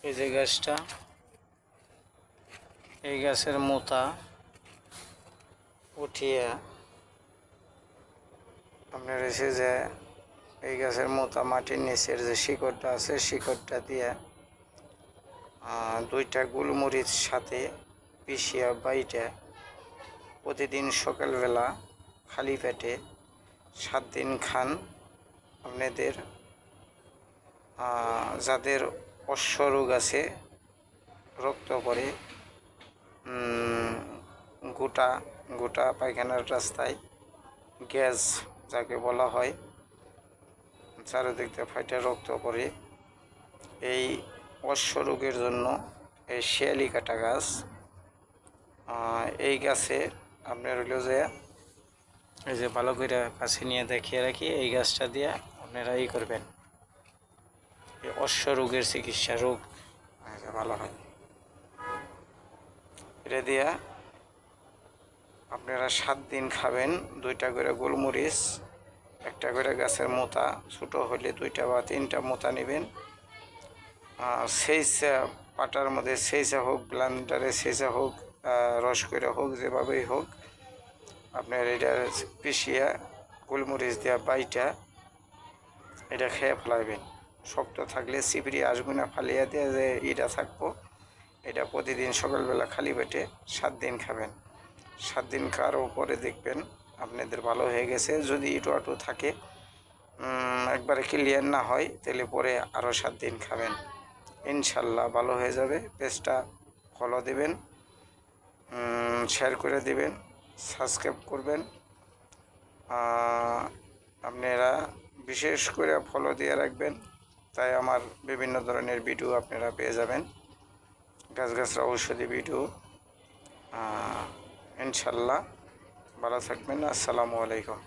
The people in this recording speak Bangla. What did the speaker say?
এই যে গাছটা, এই গাছের মোতা উঠিয়ে আপনার এসে যে এই গাছের মোতা মাটির নিচের যে শিকড়টা আছে শিকড়টা দিয়ে দুইটা গোলমরিচ সাথে পিষিয়া বাইটা প্রতিদিন সকালবেলা খালি পেটে 7 দিন খান। আপনাদের যাদের অশ্বরোগ আছে, রক্ত পড়ে, গোটা গোটা পায়খানার রাস্তায় গ্যাস যাকে বলা হয়, চারিদিক দিয়ে ফাইটা রক্ত পড়ে, এই অশ্বরোগের জন্য এই শিয়ালি কাটা গাছ, এই গাছে আপনার হইল যে এই যে ভালো করে কাছে নিয়ে দেখিয়ে রাখি, এই গাছটা দিয়ে আপনারা এই করবেন, এই অশ্বরোগের চিকিৎসা রোগ ভালো হয়। এটা দিয়া আপনারা 7 দিন খাবেন। 2টা করে গোলমরিচ, 1টা করে গাছের মোতা, ছোটো হলে 2টা বা 3টা মোতা নেবেন। সেইচা পাটার মধ্যে সেইচা হোক, ব্লেন্ডারে সেইচা হোক, রস করে হোক, যেভাবেই হোক আপনার এটা পিষিয়া গোলমরিচ দেওয়া বাইটা এটা খেয়ে ফেলাইবেন। শক্ত থাকলে চিপড়ি আসবে না, ফালিয়া দিয়ে যে এটা থাকবো, এটা প্রতিদিন সকালবেলা খালি পেটে 7 দিন খাবেন। 7 দিন খাওয়ার পরে দেখবেন আপনাদের ভালো হয়ে গেছে। যদি ইটো আটো থাকে, একবারে ক্লিয়ার না হয়, তাহলে পরে আরও 7 দিন খাবেন, ইনশাল্লাহ ভালো হয়ে যাবে। পেজটা ফলো দেবেন, শেয়ার করে দেবেন, সাবস্ক্রাইব করবেন। আপনারা বিশেষ করে ফলো দিয়ে রাখবেন, তাই আমার বিভিন্ন ধরনের ভিডিও আপনারা পেয়ে যাবেন, গাছগাছরা ঔষধি ভিডিও। ইনশাল্লাহ ভালো থাকবেন। আসসালামু আলাইকুম।